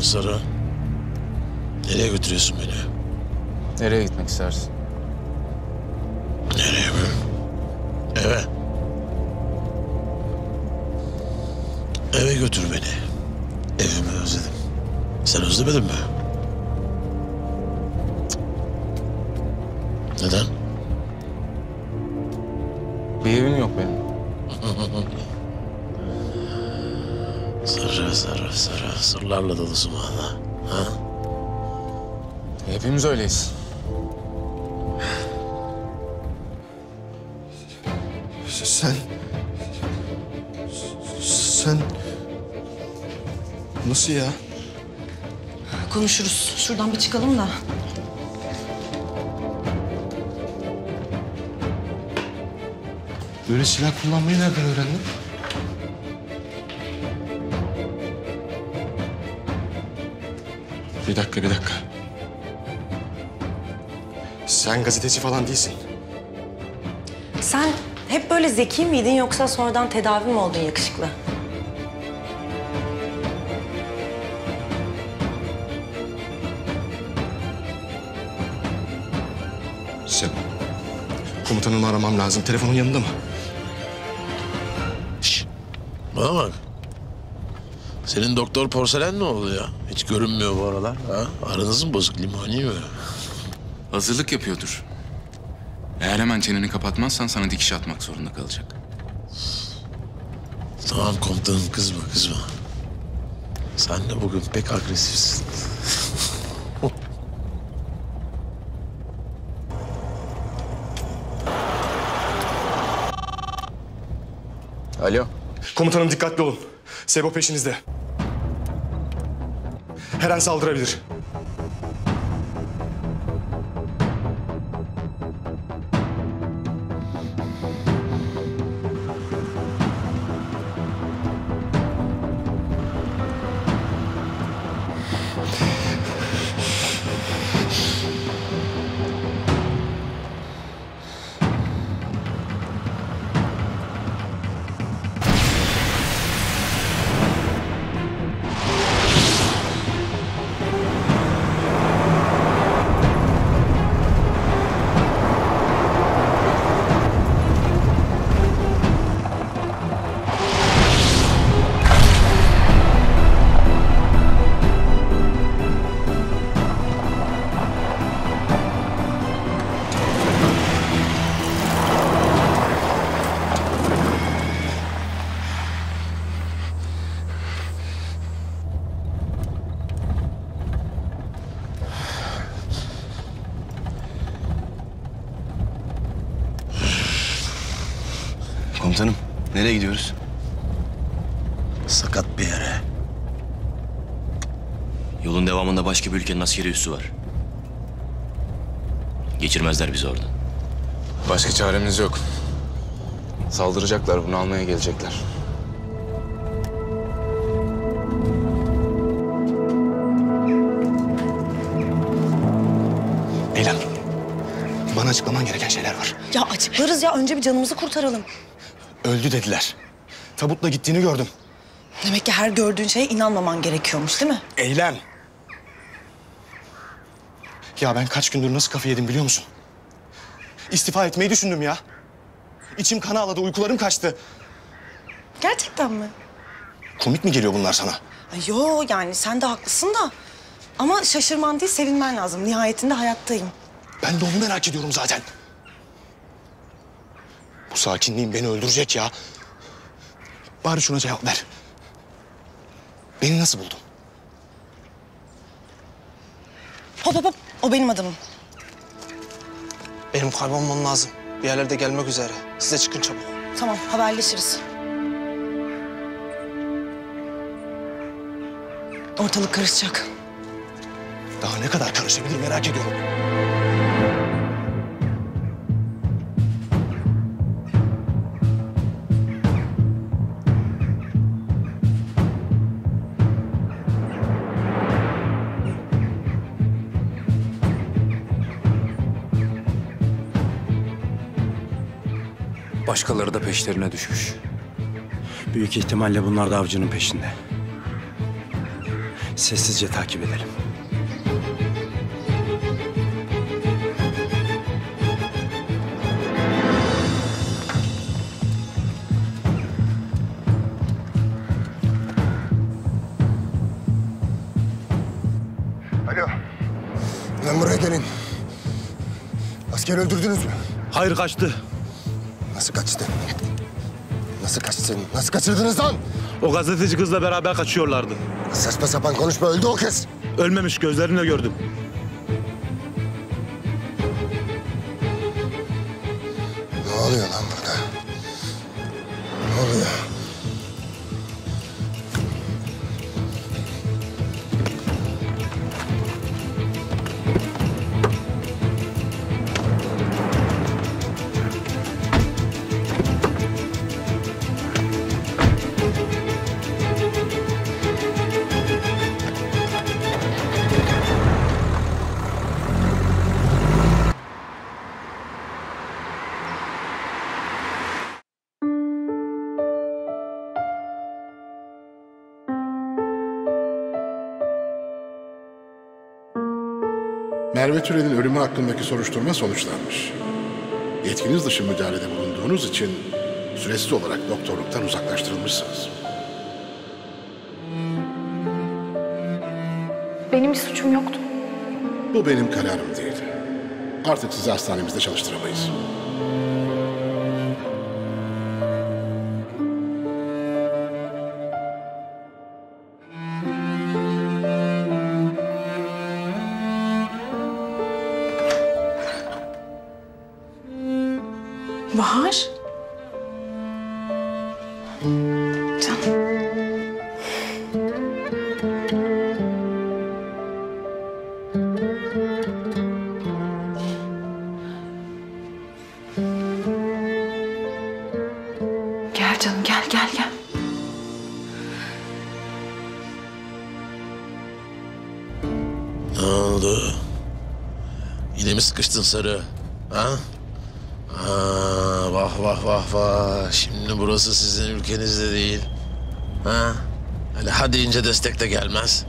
Sarı. Nereye götürüyorsun beni? Nereye gitmek istersin? Nereye mi? Eve. Eve götür beni. Evimi özledim. Sen özlemedin mi? Neden? Bir evim yok benim. Sarı. Sırlarla dolusun valla. Ha? Hepimiz öyleyiz. Sen... Nasıl ya? Konuşuruz. Şuradan bir çıkalım da. Böyle silah kullanmayı nereden öğrendin? Bir dakika. Sen gazeteci falan değilsin. Sen hep böyle zeki miydin yoksa sonradan tedavi mi oldun yakışıklı? Sen... Komutanımı aramam lazım. Telefonun yanında mı? Şişt. Bana bak. Senin doktor porselen ne oldu ya? Hiç görünmüyor bu aralar. Ha? Aranız mı bozuk, limoni mi? Hazırlık yapıyordur. Eğer hemen çeneni kapatmazsan sana dikiş atmak zorunda kalacak. Tamam komutanım, kızma. Sen de bugün pek agresifsin. Alo. Komutanım dikkatli olun. Sebo peşinizde. Her an saldırabilir. Komutanım, nereye gidiyoruz? Sakat bir yere. Yolun devamında başka bir ülkenin askeri üssü var. Geçirmezler bizi oradan. Başka çaremiz yok. Saldıracaklar, bunu almaya gelecekler. Eylem, bana açıklaman gereken şeyler var. Ya açıklarız ya. Önce bir canımızı kurtaralım. Öldü dediler. Tabutla gittiğini gördüm. Demek ki her gördüğün şeye inanmaman gerekiyormuş değil mi? Eylem. Ya ben kaç gündür nasıl kafayı yedim biliyor musun? İstifa etmeyi düşündüm ya. İçim kan ağladı, uykularım kaçtı. Gerçekten mi? Komik mi geliyor bunlar sana? Ay yo yani sen de haklısın da. Ama şaşırman değil sevinmen lazım. Nihayetinde hayattayım. Ben de onu merak ediyorum zaten. Bu sakinliğin beni öldürecek ya. Bari şuna cevap ver. Beni nasıl buldun? Hop. O benim adamım. Benim kaybolmam lazım. Bir yerlerde gelmek üzere. Size çıkın çabuk. Tamam haberleşiriz. Ortalık karışacak. Daha ne kadar karışabilir merak ediyorum. Başkaları da peşlerine düşmüş. Büyük ihtimalle bunlar da avcının peşinde. Sessizce takip edelim. Alo. Lan buraya gelin. Askeri öldürdünüz mü? Hayır, kaçtı. Nasıl kaçtı? Nasıl kaçtın? Nasıl kaçırdınız lan? O gazeteci kızla beraber kaçıyorlardı. Saçma sapan konuşma. Öldü o kız. Ölmemiş, gözlerimle gördüm. Ne oluyor lan burada? Ne oluyor? Merve Türel'in ölümü hakkındaki soruşturma sonuçlanmış. Yetkiniz dışı müdahalede bulunduğunuz için süresiz olarak doktorluktan uzaklaştırılmışsınız. Benim bir suçum yoktu. Bu benim kararım değil. Artık sizi hastanemizde çalıştıramayız. Bahar. Canım. Gel canım, gel, gel, gel. Ne oldu? Yine mi sıkıştın Sarı? Ha? Vah vah vah vah. Şimdi burası sizin ülkenizde değil. Ha? Hani ha deyince destek de gelmez.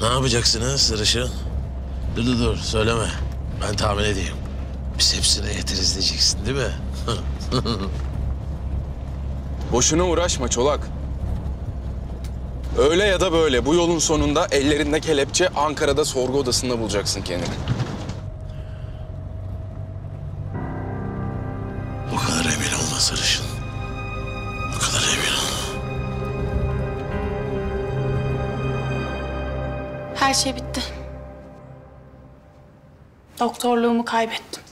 Ne yapacaksınız sarışın? Dur söyleme. Ben tahmin edeyim. Biz hepsine yeteriz diyeceksin değil mi? Boşuna uğraşma Çolak. Öyle ya da böyle bu yolun sonunda ellerinde kelepçe Ankara'da sorgu odasında bulacaksın kendini. O kadar emin olma sarışın. O kadar emin olma. Her şey bitti. Doktorluğumu kaybettim.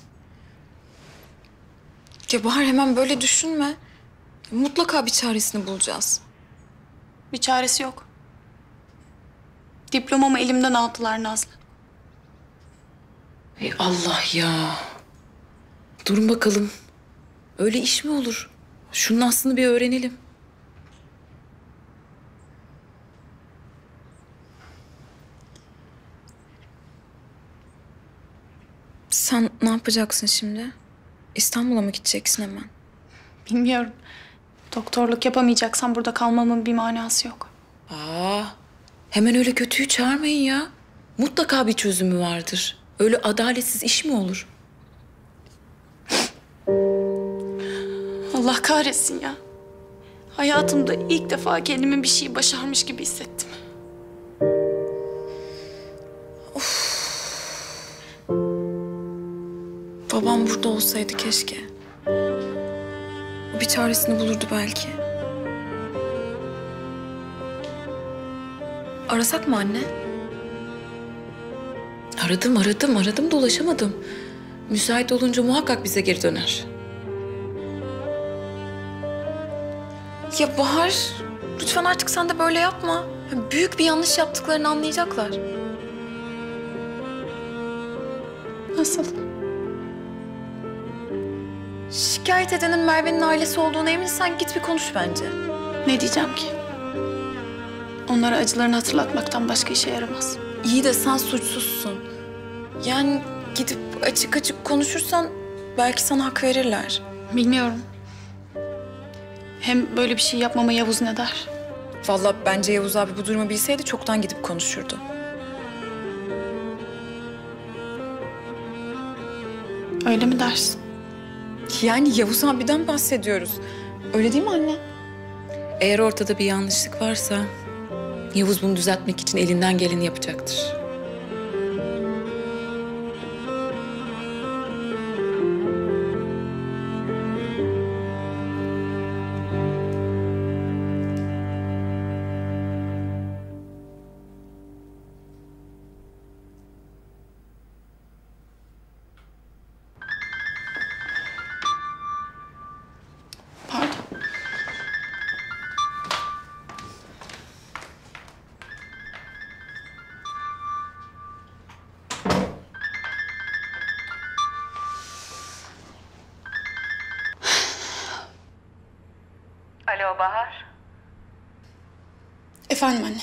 Ya Bahar, hemen böyle düşünme. Mutlaka bir çaresini bulacağız. Bir çaresi yok. Diplomamı elimden aldılar Nazlı. Ey Allah ya. Durun bakalım. Öyle iş mi olur? Şunun aslını bir öğrenelim. Sen ne yapacaksın şimdi? İstanbul'a mı gideceksin hemen? Bilmiyorum. Doktorluk yapamayacaksam burada kalmamın bir manası yok. Hemen öyle kötüyü çağırmayın ya. Mutlaka bir çözümü vardır. Öyle adaletsiz iş mi olur? Allah kahretsin ya. Hayatımda ilk defa kendimi bir şey başarmış gibi hissettim. Babam burada olsaydı keşke. O bir çaresini bulurdu belki. Arasak mı anne? Aradım da ulaşamadım. Müsait olunca muhakkak bize geri döner. Ya Bahar, lütfen artık sen de böyle yapma. Büyük bir yanlış yaptıklarını anlayacaklar. Nasıl? Şikayet edenin Merve'nin ailesi olduğuna eminsen git bir konuş bence. Ne diyeceğim ki? Onlara acılarını hatırlatmaktan başka işe yaramaz. İyi de sen suçsuzsun. Yani gidip açık açık konuşursan belki sana hak verirler. Bilmiyorum. Hem böyle bir şey yapmama Yavuz ne der? Vallahi bence Yavuz abi bu durumu bilseydi çoktan gidip konuşurdu. Öyle mi dersin? Yani Yavuz abiden bahsediyoruz. Öyle değil mi anne? Eğer ortada bir yanlışlık varsa Yavuz bunu düzeltmek için elinden geleni yapacaktır. Pardon. Alo Bahar. Efendim anne.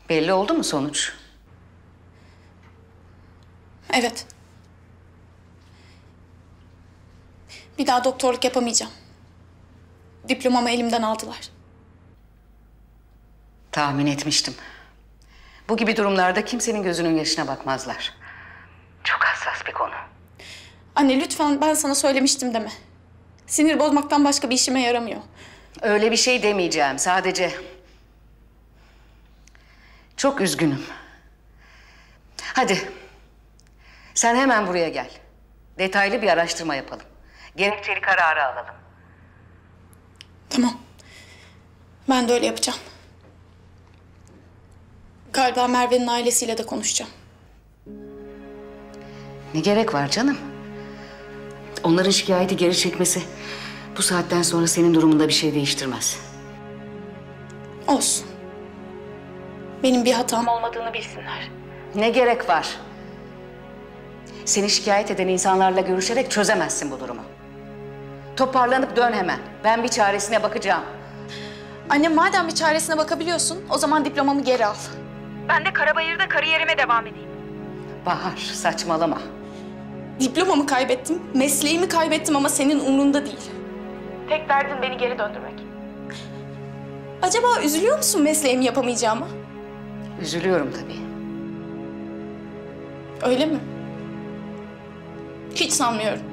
Belli oldu mu sonuç? Evet. Bir daha doktorluk yapamayacağım. Diplomamı elimden aldılar. Tahmin etmiştim. Bu gibi durumlarda kimsenin gözünün yaşına bakmazlar. Çok hassas bir konu. Anne lütfen ben sana söylemiştim deme. Sinir bozmaktan başka bir işime yaramıyor. Öyle bir şey demeyeceğim. Sadece çok üzgünüm. Hadi. Sen hemen buraya gel. Detaylı bir araştırma yapalım. Gerekçeli kararı alalım. Tamam. Ben de öyle yapacağım. Galiba Merve'nin ailesiyle de konuşacağım. Ne gerek var canım? Onların şikayeti geri çekmesi bu saatten sonra senin durumunda bir şey değiştirmez. Olsun. Benim bir hatam olmadığını bilsinler. Ne gerek var? Seni şikayet eden insanlarla görüşerek çözemezsin bu durumu. Toparlanıp dön hemen. Ben bir çaresine bakacağım. Anne madem bir çaresine bakabiliyorsun, o zaman diplomamı geri al. Ben de Karabayır'da kariyerime devam edeyim. Bahar, saçmalama. Diplomamı kaybettim, mesleğimi kaybettim ama senin umrunda değil. Tek derdin beni geri döndürmek. Acaba üzülüyor musun mesleğimi yapamayacağıma? Üzülüyorum tabii. Öyle mi? Hiç sanmıyorum.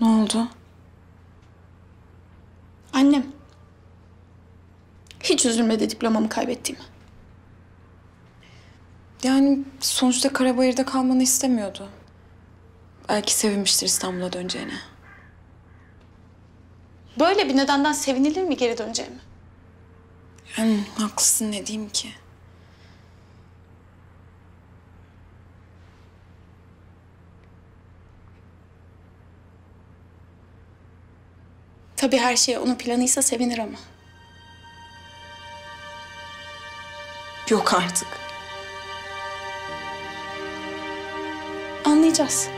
Ne oldu? Annem. Hiç üzülmedi diplomamı kaybettiğime. Yani sonuçta Karabayır'da kalmanı istemiyordu. Belki sevinmiştir İstanbul'a döneceğine. Böyle bir nedenden sevinilir mi geri döneceğime? Yani haklısın, ne diyeyim ki? Tabii her şey onun planıysa sevinir ama. Yok artık. Anlayacağız.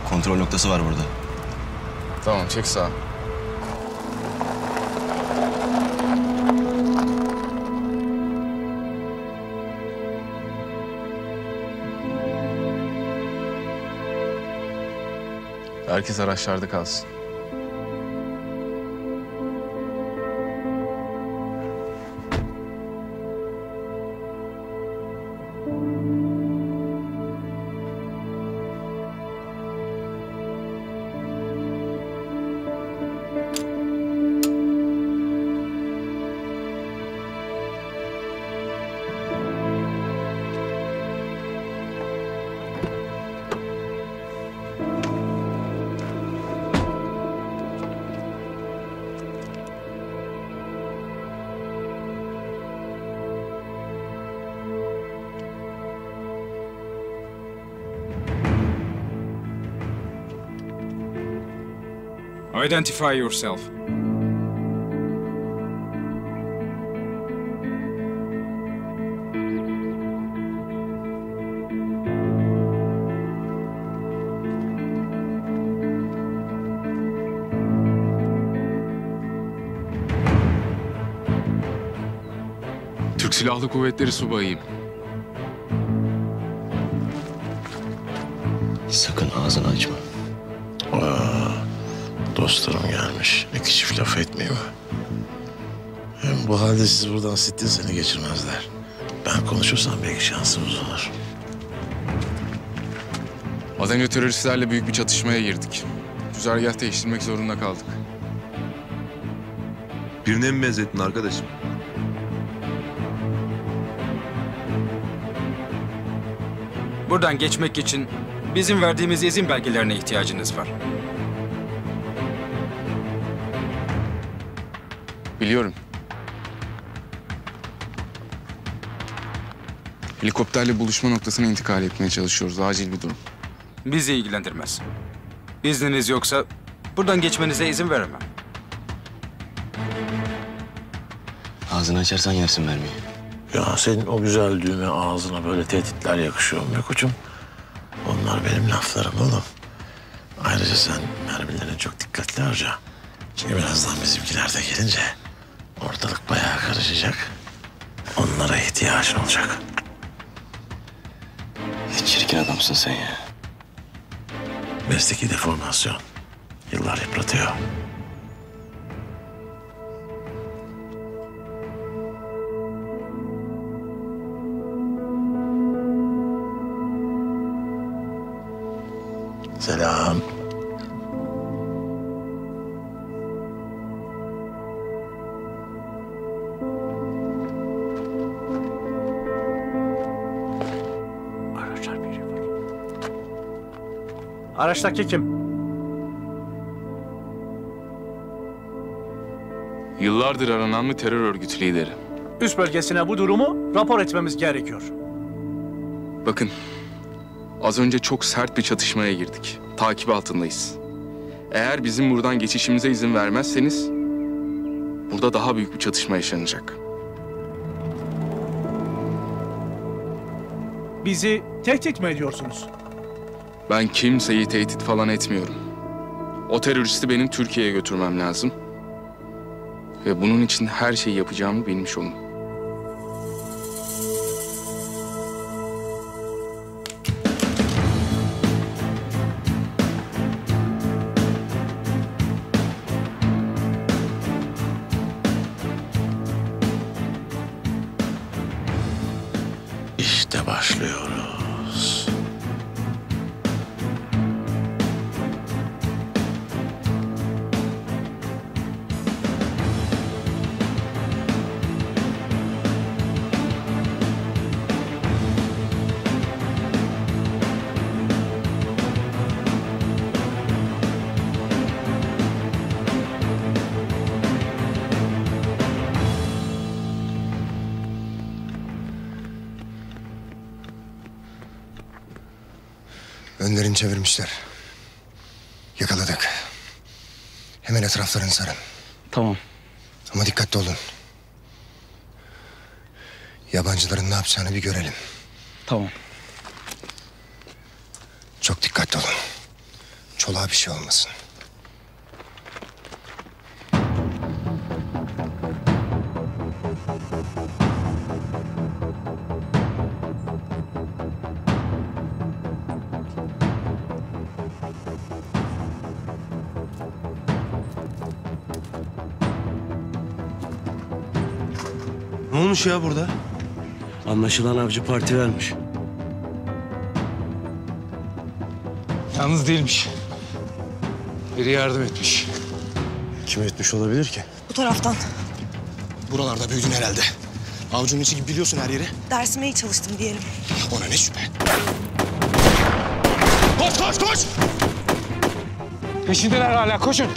Kontrol noktası var burada. Tamam, çek sağa. Herkes araçlarda kalsın. Identify yourself. Türk Silahlı Kuvvetleri subayıyım. Sakın ağzını açma. Dostlarım gelmiş. İki çift laf etmeyeyim mi? Hem bu halde siz buradan sittin seni geçirmezler. Ben konuşursam belki şansımız olur. Az önce teröristlerle büyük bir çatışmaya girdik. Güzergah değiştirmek zorunda kaldık. Birine mi benzettin arkadaşım? Buradan geçmek için bizim verdiğimiz izin belgelerine ihtiyacınız var. Biliyorum. Helikopterle buluşma noktasına intikal etmeye çalışıyoruz. Acil bir durum. Bizi ilgilendirmez. İzniniz yoksa buradan geçmenize izin veremem. Ağzını açarsan yersin mermiyi. Ya senin o güzel düğme ağzına böyle tehditler yakışıyor mu koçum? Onlar benim laflarım oğlum. Ayrıca sen mermilerini çok dikkatli harca. Çünkü birazdan bizimkiler de gelince ortalık bayağı karışacak. Onlara ihtiyacın olacak. Ne çirkin adamsın sen ya. Mesleki deformasyon. Yıllar yıpratıyor. Selam. Araçtaki kim? Yıllardır aranan bir terör örgütü lideri. Üst bölgesine bu durumu rapor etmemiz gerekiyor. Bakın, az önce çok sert bir çatışmaya girdik. Takip altındayız. Eğer bizim buradan geçişimize izin vermezseniz burada daha büyük bir çatışma yaşanacak. Bizi tehdit mi ediyorsunuz? Ben kimseyi tehdit falan etmiyorum. O teröristi benim Türkiye'ye götürmem lazım. Ve bunun için her şeyi yapacağımı bilmiş olun. İşte başlıyoruz. Önlerini çevirmişler. Yakaladık. Hemen etraflarını sarın. Tamam. Ama dikkatli olun. Yabancıların ne yapacağını bir görelim. Tamam. Çok dikkatli olun. Çoluğa bir şey olmasın. Ne olmuş ya burada? Anlaşılan avcı parti vermiş. Yalnız değilmiş. Biri yardım etmiş. Kim etmiş olabilir ki? Bu taraftan. Buralarda büyüdün herhalde. Avucunun içi gibi biliyorsun her yeri. Dersime iyi çalıştım diyelim. Ona ne şüphe. Koş koş koş! Peşindeler hala, koşun.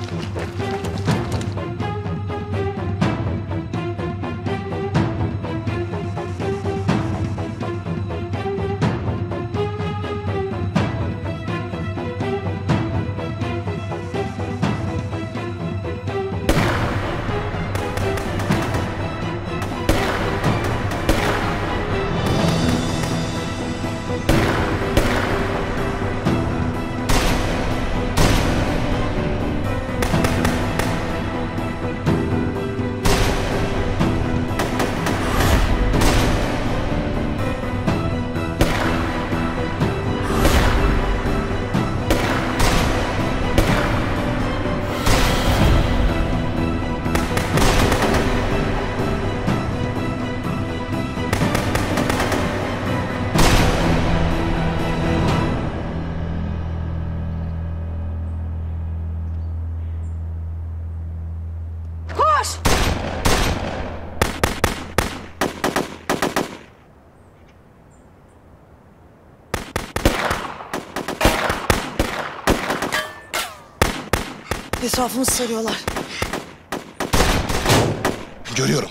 Etrafımızı sarıyorlar. Görüyorum.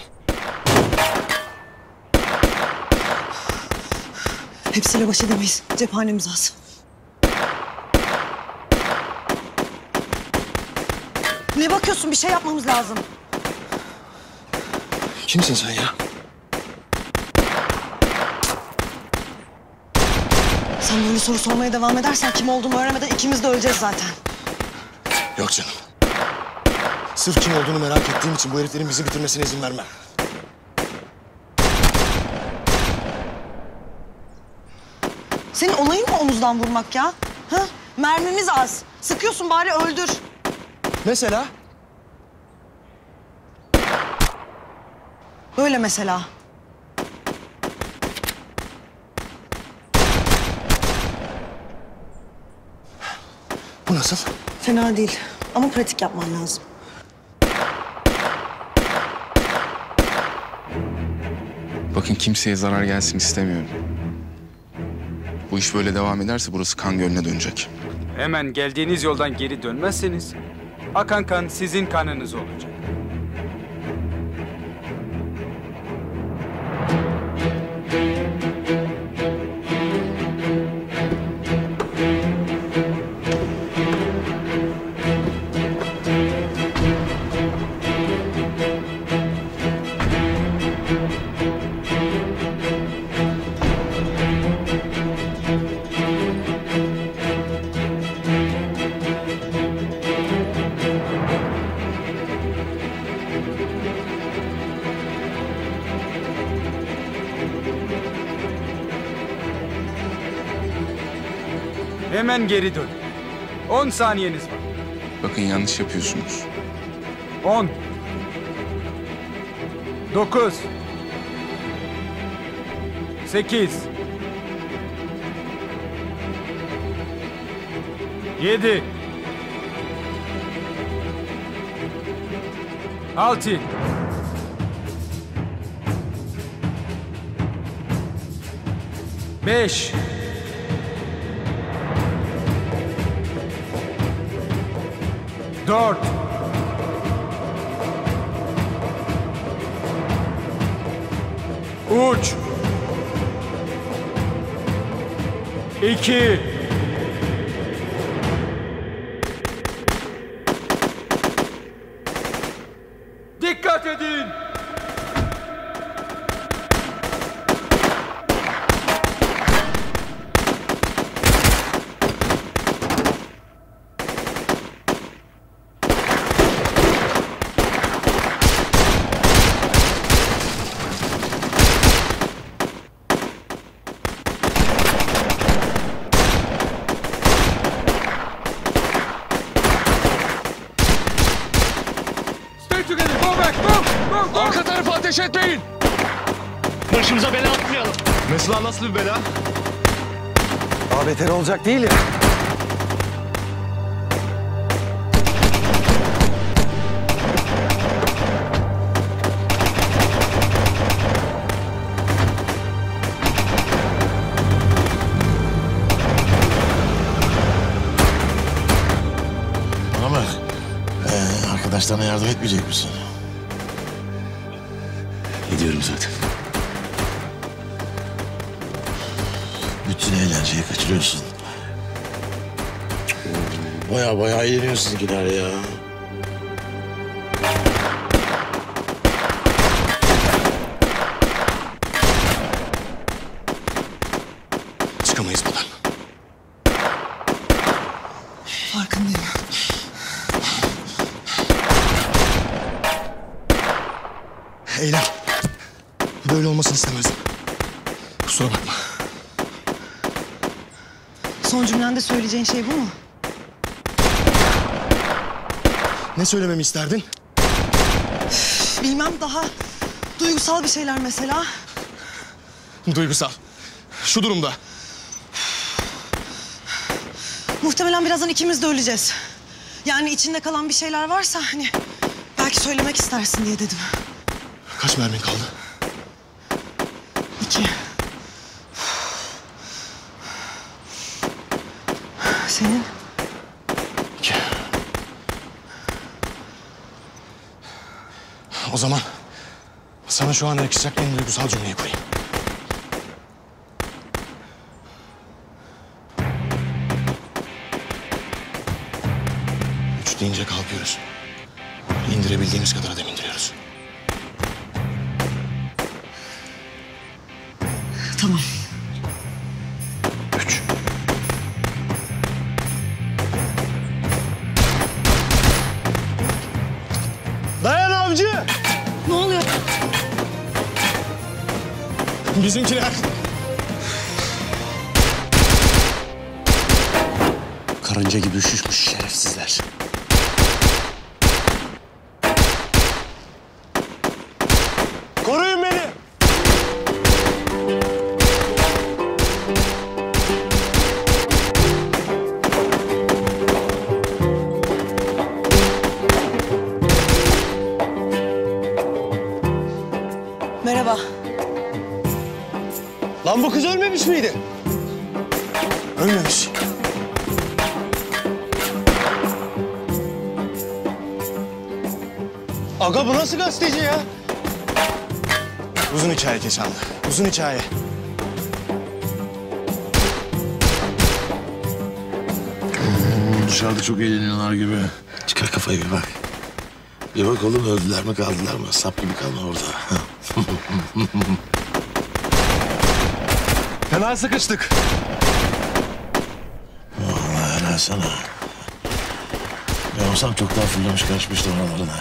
Hepsiyle baş edemeyiz. Cephanemiz az. Ne bakıyorsun? Bir şey yapmamız lazım. Kimsin sen ya? Sen böyle soru sormaya devam edersen kim olduğumu öğrenmeden ikimiz de öleceğiz zaten. Yok canım. Sırf kim olduğunu merak ettiğim için bu heriflerin bizi bitirmesine izin vermem. Senin olayın mı omuzdan vurmak ya? Ha? Mermimiz az. Sıkıyorsun bari öldür. Mesela? Böyle mesela. Bu nasıl? Fena değil ama pratik yapman lazım. Bakın kimseye zarar gelsin istemiyorum. Bu iş böyle devam ederse burası kan gölüne dönecek. Hemen geldiğiniz yoldan geri dönmezseniz akan kan sizin kanınız olacak. Hemen geri dön. 10 saniyeniz var. Bakın yanlış yapıyorsunuz. 10 9 8 7 6 5 4 3 2 Dikkat edin! Arka tarafa ateş etmeyin! Başımıza bela atmayalım. Mesela nasıl bir bela? Daha beter olacak değil ya. Bana bak. Arkadaşlarına yardım etmeyecek misin? Ediyorum zaten. Bütün eğlenceyi kaçırıyorsun. Baya eğleniyor sizinkiler ya. Çıkamayız buradan. Farkındayım. Eylem. Böyle olmasını istemezdim. Kusura bakma. Son cümlende söyleyeceğin şey bu mu? Ne söylememi isterdin? Bilmem, daha duygusal bir şeyler mesela. Duygusal. Şu durumda. Muhtemelen birazdan ikimiz de öleceğiz. Yani içinde kalan bir şeyler varsa hani belki söylemek istersin diye dedim. Kaç mermin kaldı? 2. Senin? 2. O zaman sana şu an yakışacak en duygusal cümleyi kurayım. Üç deyince kalkıyoruz. İndirebildiğimiz kadar adam indiriyoruz. Tamam. 3. Dayan avcı! Ne oluyor? Bizimkiler. Karınca gibi üşüşmüş şerefsizler. Koruyun beni! Merhaba. Lan bu kız ölmemiş miydi? Ölmemiş. Aga bu nasıl gazeteci ya? Uzun hikaye Keşanlı. Uzun hikaye. Dışarıda çok eğleniyorlar gibi. Çıkar kafayı bir bak. Bir bak oğlum, öldüler mi kaldılar mı? Sap gibi kalma orada. Fena sıkıştık. Vallahi helal sana. Ben olsam çok daha fırlamış kaçmıştı oralarına.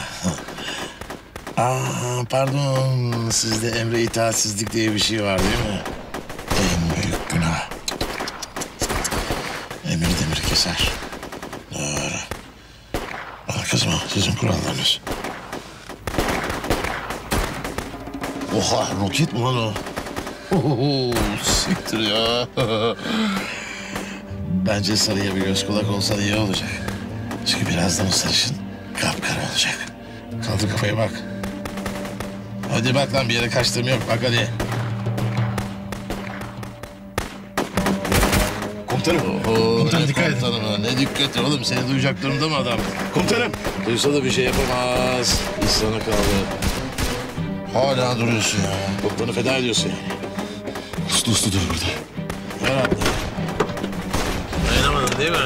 Pardon. Sizde emre itaatsizlik diye bir şey var değil mi? En büyük günah. Emir demir keser. Doğru. Bana kızma, sizin kurallarınız. Oha, roket mi lan o? Siktir ya. Bence sarıya bir göz kulak olsa iyi olacak. Çünkü birazdan o sarışın kapkara olacak. Kaldır kafayı bak. Hadi bak lan, bir yere kaçtığım yok. Bak hadi. Komutanım. Komutanım dikkat et. Ne dikkati oğlum? Seni duyacak durumda mı adam? Komutanım. Duysa da bir şey yapamaz. İş sana kaldı. Hala duruyorsun ya. Komutanı feda ediyorsun yani. Uslu uslu dur burada. Herhalde. Dayanamadın değil mi?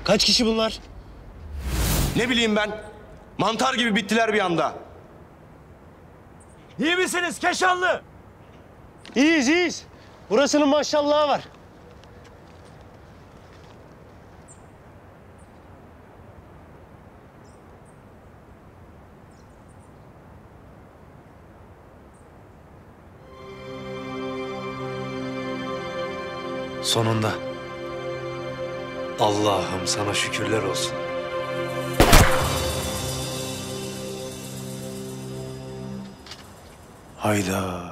Kaç kişi bunlar? Ne bileyim ben. Mantar gibi bittiler bir anda. İyi misiniz Keşanlı? İyiyiz, iyiyiz. Burasının maşallahı var. Sonunda. Allah'ım sana şükürler olsun. Hayda.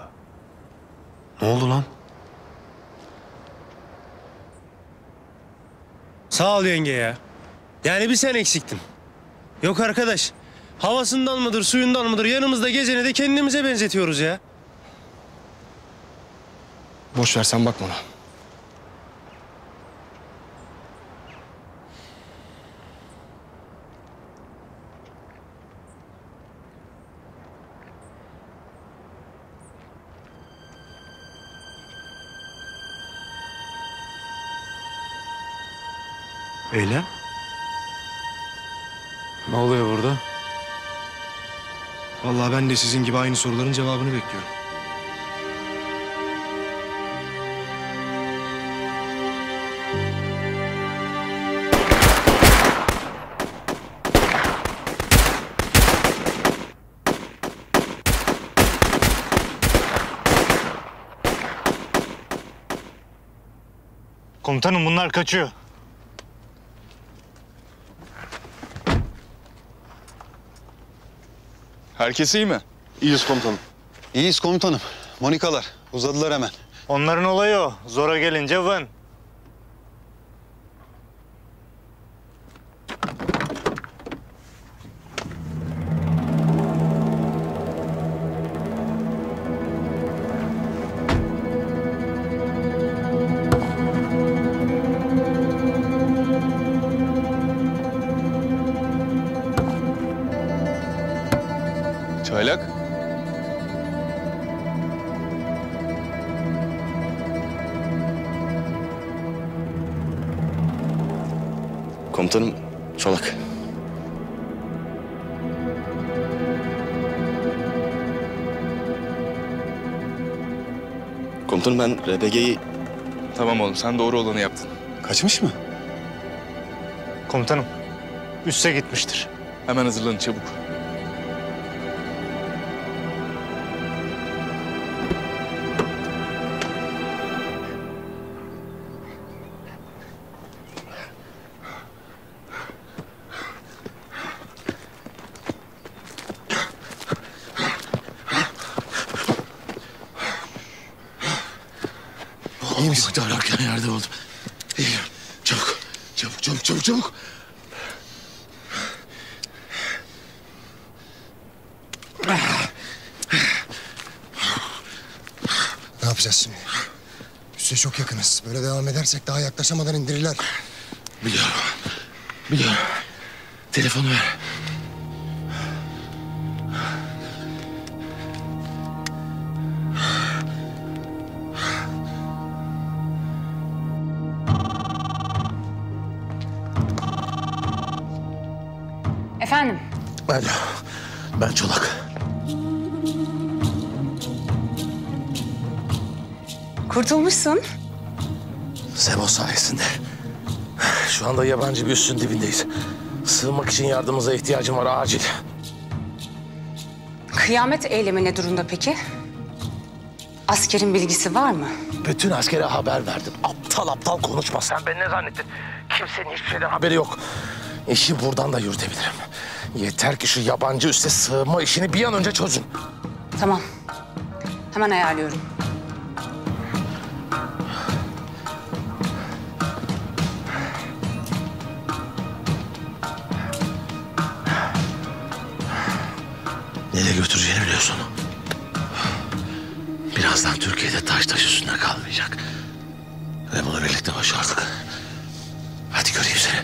Ne oldu lan? Sağ ol yenge ya. Yani bir sen eksiktin. Yok arkadaş. Havasından mıdır, suyundan mıdır yanımızda gezeni de kendimize benzetiyoruz ya. Boş ver sen bakma ona. Eylem? Ne oluyor burada? Vallahi ben de sizin gibi aynı soruların cevabını bekliyorum. Komutanım bunlar kaçıyor. Herkes iyi mi? İyiyiz komutanım. İyiyiz komutanım. Monikalar uzadılar hemen. Onların olayı o. Zora gelince vın. Çaylak. Komutanım Çolak. Komutanım ben RBG'yi... Tamam oğlum sen doğru olanı yaptın. Kaçmış mı? Komutanım üste gitmiştir. Hemen hazırlanın çabuk. İyi misin? Davrarken yerde oldum. İyiyim. Çabuk, çabuk, çabuk, çabuk, çabuk. Ne yapacağız şimdi? Üste çok yakınız. Böyle devam edersek daha yaklaşamadan indirirler. Biliyorum, biliyorum. Telefonu ver. Efendim? Alo, ben Çolak. Kurtulmuşsun. Sebo sayesinde. Şu anda yabancı bir üssün dibindeyiz. Sığınmak için yardımınıza ihtiyacım var acil. Kıyamet eylemi ne durumda peki? Askerin bilgisi var mı? Bütün askere haber verdim. Aptal aptal konuşma. Sen beni ne zannettin? Kimsenin hiçbir şeyden haberi yok. İşi buradan da yürütebilirim. Yeter ki şu yabancı üsse sığınma işini bir an önce çözün. Tamam. Hemen ayarlıyorum. Nereye götüreceğini biliyorsun. Birazdan Türkiye'de taş üstünde kalmayacak. Ve bunu birlikte başardık. Hadi göreyim seni.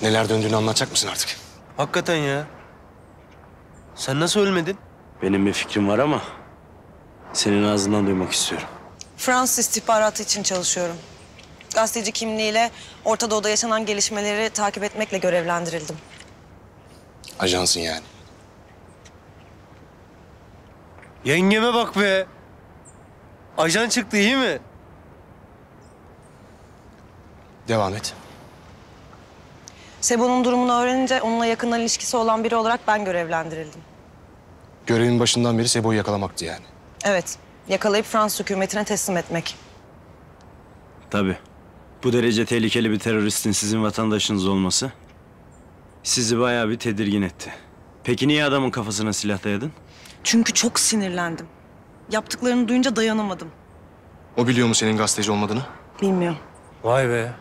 Neler döndüğünü anlatacak mısın artık? Hakikaten ya. Sen nasıl ölmedin? Benim bir fikrim var ama senin ağzından duymak istiyorum. Fransız istihbaratı için çalışıyorum. Gazeteci kimliğiyle Orta Doğu'da yaşanan gelişmeleri takip etmekle görevlendirildim. Ajansın yani. Yengeme bak be. Ajan çıktı iyi mi? Devam et. Sebo'nun durumunu öğrenince onunla yakından ilişkisi olan biri olarak ben görevlendirildim. Görevin başından beri Sebo'yu yakalamaktı yani. Evet, yakalayıp Fransız hükümetine teslim etmek. Tabii. Bu derece tehlikeli bir teröristin sizin vatandaşınız olması sizi bayağı bir tedirgin etti. Peki niye adamın kafasına silah dayadın? Çünkü çok sinirlendim. Yaptıklarını duyunca dayanamadım. O biliyor mu senin gazeteci olmadığını? Bilmiyorum. Vay be.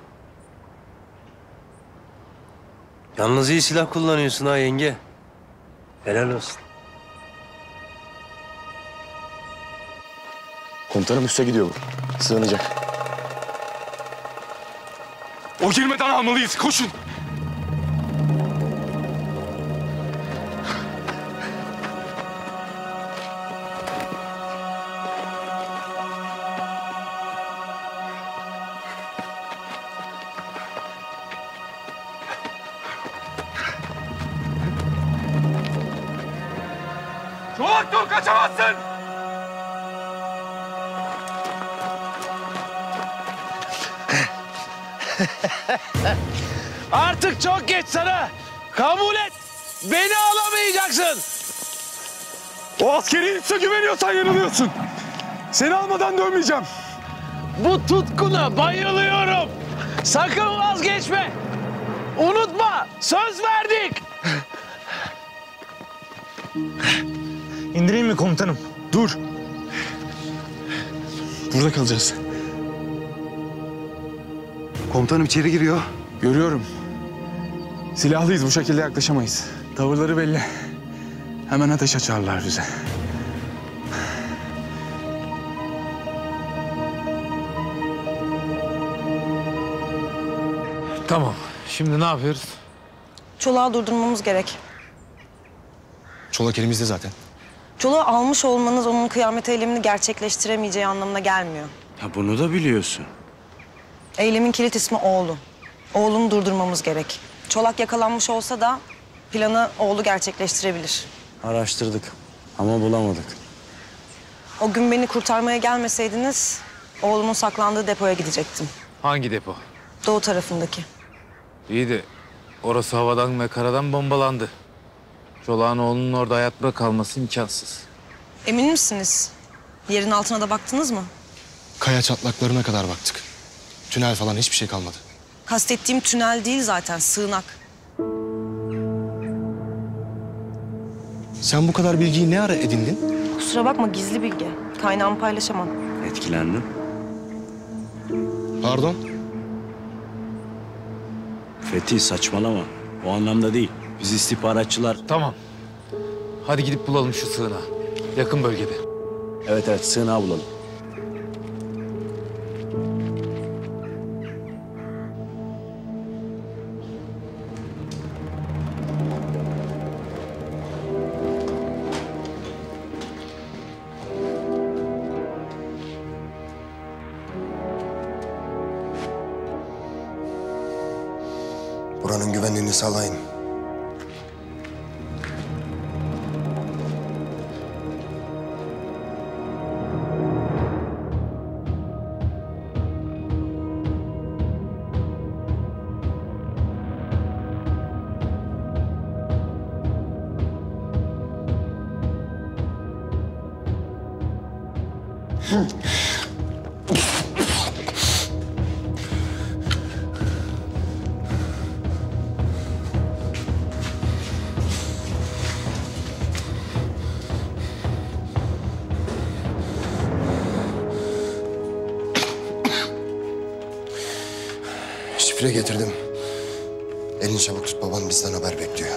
Yalnız iyi silah kullanıyorsun ha yenge. Helal olsun. Komutanım üste gidiyor bu. Sığınacak. O girmeden almalıyız. Koşun. Çolak dur, kaçamazsın. Artık çok geç sana. Kabul et. Beni alamayacaksın. O askeri üsse güveniyorsan yanılıyorsun. Seni almadan dönmeyeceğim. Bu tutkuna bayılıyorum. Sakın vazgeçme. Unutma. Söz verdik. İndireyim mi komutanım? Dur. Burada kalacağız. Komutanım içeri giriyor. Görüyorum. Silahlıyız, bu şekilde yaklaşamayız. Tavırları belli. Hemen ateş açarlar bize. Tamam. Şimdi ne yapıyoruz? Çolağı durdurmamız gerek. Çolak elimizde zaten. Çolağı almış olmanız onun kıyamet eylemini gerçekleştiremeyeceği anlamına gelmiyor. Ya bunu da biliyorsun. Eylemin kilit ismi oğlu. Oğlunu durdurmamız gerek. Çolak yakalanmış olsa da planı oğlu gerçekleştirebilir. Araştırdık ama bulamadık. O gün beni kurtarmaya gelmeseydiniz oğlumun saklandığı depoya gidecektim. Hangi depo? Doğu tarafındaki. İyi de orası havadan ve karadan bombalandı. Çolak'ın oğlunun orada hayatta kalması imkansız. Emin misiniz? Yerin altına da baktınız mı? Kaya çatlaklarına kadar baktık. Tünel falan hiçbir şey kalmadı. Kastettiğim tünel değil zaten, sığınak. Sen bu kadar bilgiyi ne ara edindin? Kusura bakma, gizli bilgi. Kaynağımı paylaşamam. Etkilendim. Pardon? Fethi saçmalama. O anlamda değil. Biz istihbaratçılar... Tamam. Hadi gidip bulalım şu sığınağı. Yakın bölgede. Evet sığınağı bulalım. Buranın güvenliğini sağlayın. Şifre getirdim. Elini çabuk tut, baban bizden haber bekliyor.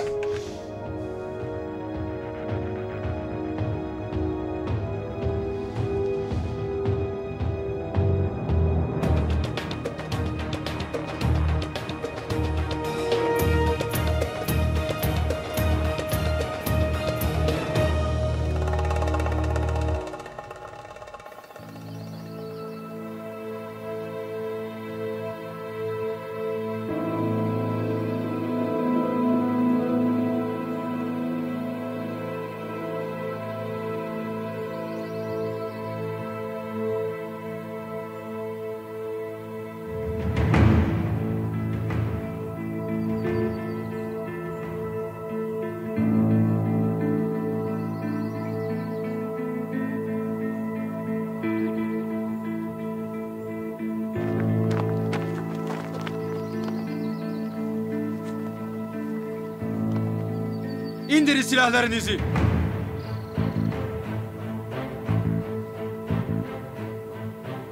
İndirin silahlarınızı.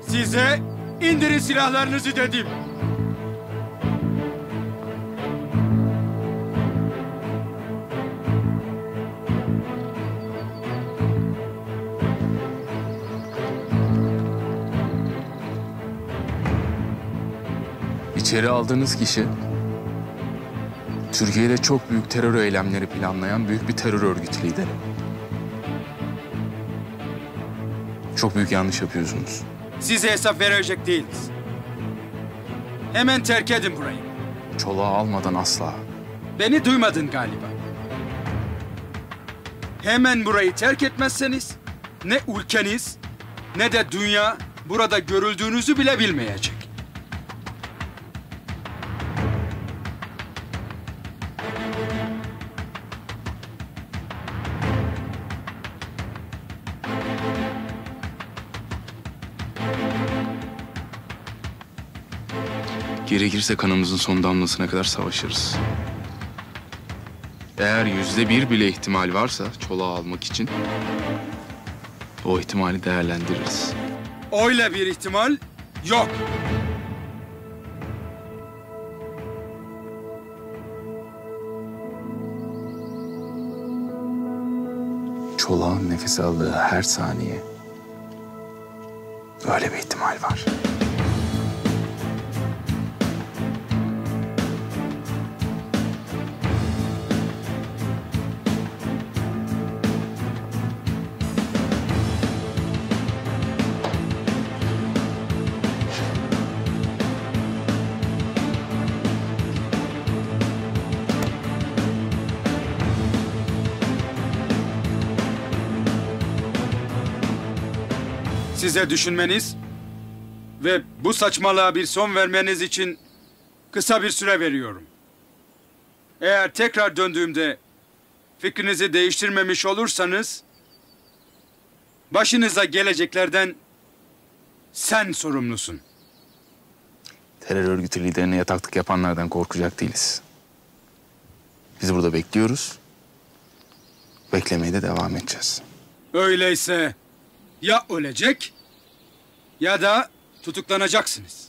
Size indirin silahlarınızı dedim. İçeri aldığınız kişi Türkiye'de çok büyük terör eylemleri planlayan büyük bir terör örgütü lideri. Çok büyük yanlış yapıyorsunuz. Size hesap verecek değiliz. Hemen terk edin burayı. Çolağı almadan asla. Beni duymadın galiba. Hemen burayı terk etmezseniz ne ülkeniz ne de dünya burada görüldüğünüzü bile bilmeyecek. Gerekirse kanımızın son damlasına kadar savaşırız. Eğer %1 bile ihtimal varsa çolağı almak için o ihtimali değerlendiririz. Öyle bir ihtimal yok. Çolağın nefes aldığı her saniye öyle bir ihtimal var. Size düşünmeniz ve bu saçmalığa bir son vermeniz için kısa bir süre veriyorum. Eğer tekrar döndüğümde fikrinizi değiştirmemiş olursanız başınıza geleceklerden sen sorumlusun. Terör örgütü liderine yataklık yapanlardan korkacak değiliz. Biz burada bekliyoruz. Beklemeye de devam edeceğiz. Öyleyse ya ölecek ya da tutuklanacaksınız.